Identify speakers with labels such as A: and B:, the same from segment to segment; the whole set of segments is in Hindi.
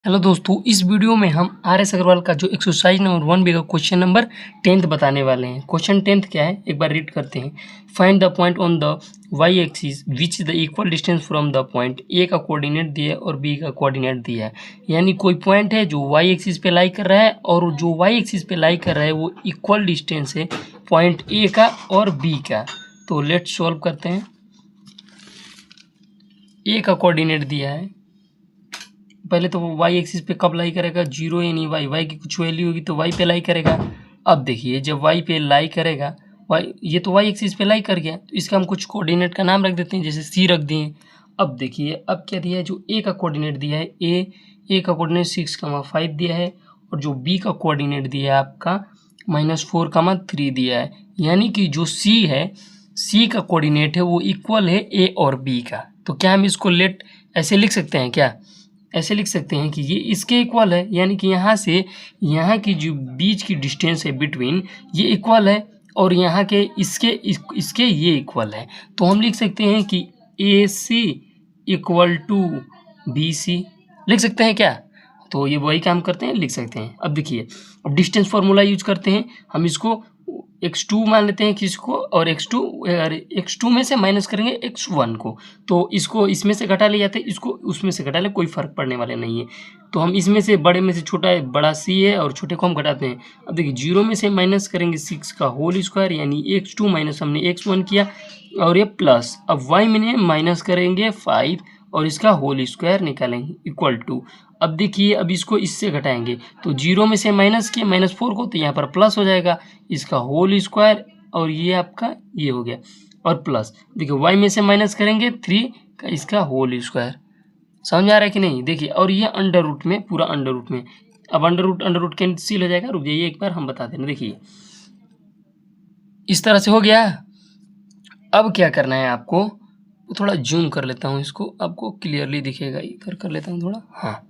A: हेलो दोस्तों, इस वीडियो में हम आर एस अग्रवाल का जो एक्सरसाइज नंबर 1 का क्वेश्चन नंबर 10 बताने वाले हैं। क्वेश्चन 10 क्या है, एक बार रीड करते हैं। Find the point on the Y axis which is the equal distance from the point. A का कोऑर्डिनेट दिया है और बी का कोऑर्डिनेट दिया है, यानी कोई पॉइंट है जो वाई एक्सिस पे लाई कर रहा है और जो वाई एक्सिस पे लाई कर रहा है वो इक्वल डिस्टेंस है पॉइंट ए का और बी का। तो लेट्स सॉल्व करते हैं। ए का कोऑर्डिनेट दिया है, पहले तो वो वाई एक्सिस पे कब लाई करेगा, जीरो यानी वाई की कुछ वैल्यू होगी तो वाई पे लाई करेगा। अब देखिए जब वाई पे लाई करेगा, वाई ये तो वाई एक्सिस पे लाई कर गया, तो इसका हम कुछ कोऑर्डिनेट का नाम रख देते हैं, जैसे सी रख दिए। अब देखिए अब क्या दिया है, जो ए का कोऑर्डिनेट दिया है, ए का कोऑर्डिनेट 6,5 दिया है और जो बी का कोऑर्डिनेट दिया है आपका -4,3 दिया है, यानी कि जो सी है, सी का कोऑर्डिनेट है वो इक्वल है ए और बी का। तो क्या हम इसको लेट ऐसे लिख सकते हैं, क्या ऐसे लिख सकते हैं कि ये इसके इक्वल है, यानी कि यहाँ से यहाँ की जो बीच की डिस्टेंस है बिटवीन, ये इक्वल है और यहाँ के इसके ये इक्वल है। तो हम लिख सकते हैं कि ए सी इक्वल टू बी सी, लिख सकते हैं क्या। तो ये वही काम करते हैं, लिख सकते हैं। अब देखिए, अब डिस्टेंस फार्मूला यूज करते हैं हम, इसको x2 मान लेते हैं किसको, और x2 में से माइनस करेंगे x1 को, तो इसको इसमें से घटा ले जाते हैं, इसको उसमें से घटा ले, कोई फर्क पड़ने वाला नहीं है। तो हम इसमें से बड़े में से छोटा है, बड़ा c है और छोटे को हम घटाते हैं। अब देखिए 0 में से माइनस करेंगे 6 का होल स्क्वायर, यानी x2 माइनस हमने x1 किया और ये प्लस। अब y में माइनस करेंगे 5 और इसका होल स्क्वायर निकालेंगे इक्वल टू। अब देखिए अब इसको इससे घटाएंगे तो 0 में से माइनस किया -4 को, तो यहाँ पर प्लस हो जाएगा, इसका होल स्क्वायर और ये आपका ये हो गया और प्लस। देखिए y में से माइनस करेंगे 3 का इसका होल स्क्वायर। समझ आ रहा है कि नहीं। देखिए और ये अंडर रूट में, पूरा अंडर रूट में, अब अंडर रूट कैंसिल हो जाएगा। रुक जाइए एक बार हम बता देना। देखिए इस तरह से हो गया। अब क्या करना है आपको, थोड़ा जूम कर लेता हूँ इसको, आपको क्लियरली दिखेगा, इधर कर लेता हूँ थोड़ा। हाँ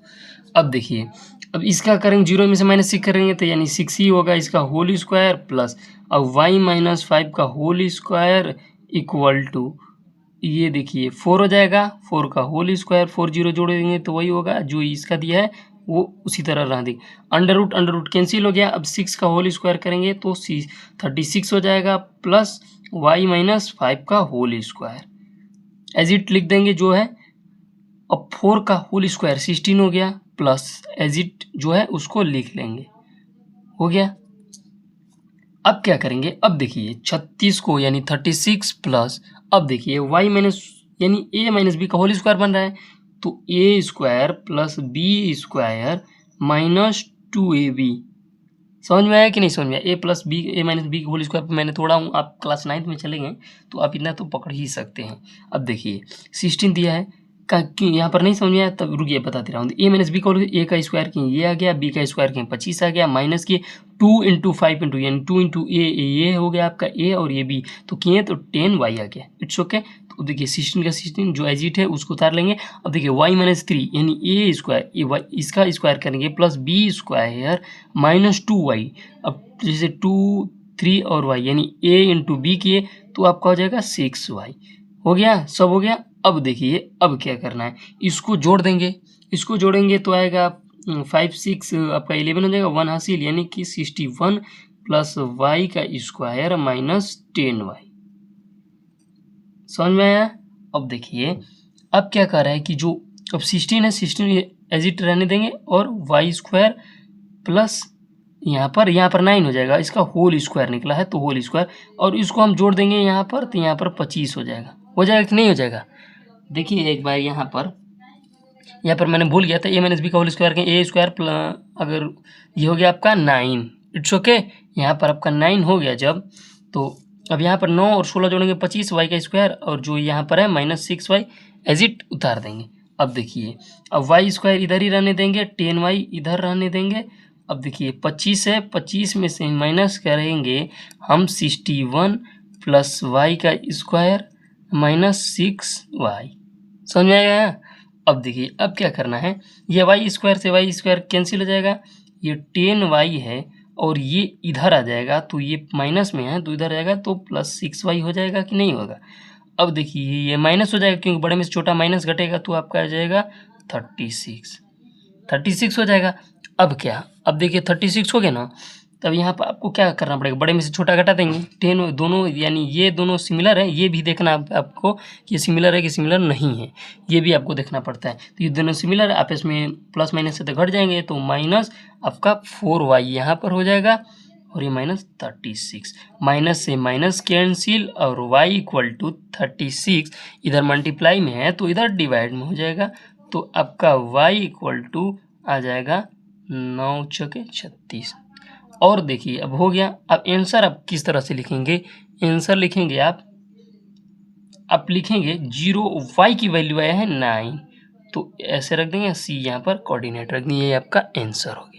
A: अब देखिए, अब इसका करेंगे 0 में से -6 करेंगे तो यानी 6 ही होगा, इसका होल स्क्वायर प्लस अब y - 5 का होल स्क्वायर इक्वल टू, ये देखिए 4 हो जाएगा, 4 का होल स्क्वायर, 4 0 जोड़ेंगे तो वही होगा जो इसका दिया है, वो उसी तरह रह दी। अंडर रूट कैंसिल हो गया। अब 6 का होल स्क्वायर करेंगे तो 36 हो जाएगा प्लस y - 5 का होल स्क्वायर एज इट लिख देंगे जो है। अब 4 का होल स्क्वायर 16 हो गया प्लस एज इट जो है उसको लिख लेंगे, हो गया। अब क्या करेंगे, अब देखिए 36 को यानी 36 प्लस, अब देखिए y माइनस यानी a माइनस बी का होल स्क्वायर बन रहा है, तो a square plus B square -2ab। समझ में आया कि नहीं समझ में आया। a minus B whole square पर मैंने थोड़ा हूँ, आप क्लास 9th में चले गए तो आप इतना तो पकड़ ही सकते हैं। अब देखिए 16 दिया है, क्यों यहाँ पर नहीं समझ में आया तब रुकिए बता दे रहा हूँ। a माइनस बी का ए का स्क्वायर किए ये आ गया, बी का स्क्वायर किए 25 आ गया, माइनस किए 2 × 5 × यानी 2 × a, ये हो गया आपका a और ये b, तो किए तो 10y आ गया। It's okay. तो देखिए 16 का 16 जो एजिट है उसको उतार लेंगे। अब देखिए y - 3 यानी a स्क्वायर, ये y इसका स्क्वायर करेंगे प्लस b स्क्वायर -2y। अब जैसे 2 3 और y यानी a × b किए तो आपका हो जाएगा 6y। हो गया, सब हो गया। अब देखिए अब क्या करना है, इसको जोड़ देंगे, इसको जोड़ेंगे तो आएगा 5 6 आपका 11 हो जाएगा, 1 हासिल, यानी कि 61 प्लस y का स्क्वायर -10y। समझ में आया। अब देखिए अब क्या कर रहा है कि जो अब 16 है, 16 एज इट रहने देंगे और y स्क्वायर प्लस यहाँ पर 9 हो जाएगा, इसका होल स्क्वायर निकला है तो होल स्क्वायर, और इसको हम जोड़ देंगे यहाँ पर तो यहाँ पर 25 हो जाएगा। हो जाएगा कि नहीं हो जाएगा। देखिए एक बार यहाँ पर मैंने भूल गया था, a माइनस बी का होल स्क्वायर के a स्क्वायर, अगर ये हो गया आपका 9, इट्स ओके। यहाँ पर आपका 9 हो गया जब, तो अब यहाँ पर 9 और 16 जोड़ेंगे 25 y का स्क्वायर, और जो यहाँ पर है -6y एज इट उतार देंगे। अब देखिए अब y स्क्वायर इधर ही रहने देंगे, 10y इधर रहने देंगे। अब देखिए 25 है, 25 में से माइनस करेंगे हम 61 प्लस y का स्क्वायर -6y। समझ में आएगा। अब देखिए अब क्या करना है, ये y स्क्वायर से y स्क्वायर कैंसिल हो जाएगा, ये 10y है और ये इधर आ जाएगा, तो ये माइनस में है तो इधर आएगा तो +6y हो जाएगा कि नहीं होगा। अब देखिए ये माइनस हो जाएगा क्योंकि बड़े में से छोटा माइनस घटेगा तो आपका आ जाएगा 36। 36 हो जाएगा। अब क्या, अब देखिए 36 हो गया ना, तब यहाँ पर आपको क्या करना पड़ेगा, बड़े में से छोटा घटा देंगे। 10 दोनों यानी ये दोनों सिमिलर है, ये भी देखना आपको कि सिमिलर है कि सिमिलर नहीं है, ये भी आपको देखना पड़ता है। तो ये दोनों सिमिलर है, आपस में प्लस माइनस से तो घट जाएंगे, तो माइनस आपका 4y यहाँ पर हो जाएगा और ये माइनस 36। माइनस से माइनस कैंसिल और y इक्वल टू 36 इधर मल्टीप्लाई में है तो इधर डिवाइड में हो जाएगा, तो आपका y इक्वल टू आ जाएगा 9 चौके 36। और देखिए अब हो गया। अब आंसर आप किस तरह से लिखेंगे, आंसर लिखेंगे आप लिखेंगे 0, y की वैल्यू आया है 9, तो ऐसे रख देंगे, c यहाँ पर कोऑर्डिनेट रख देंगे, ये आपका आंसर हो गया।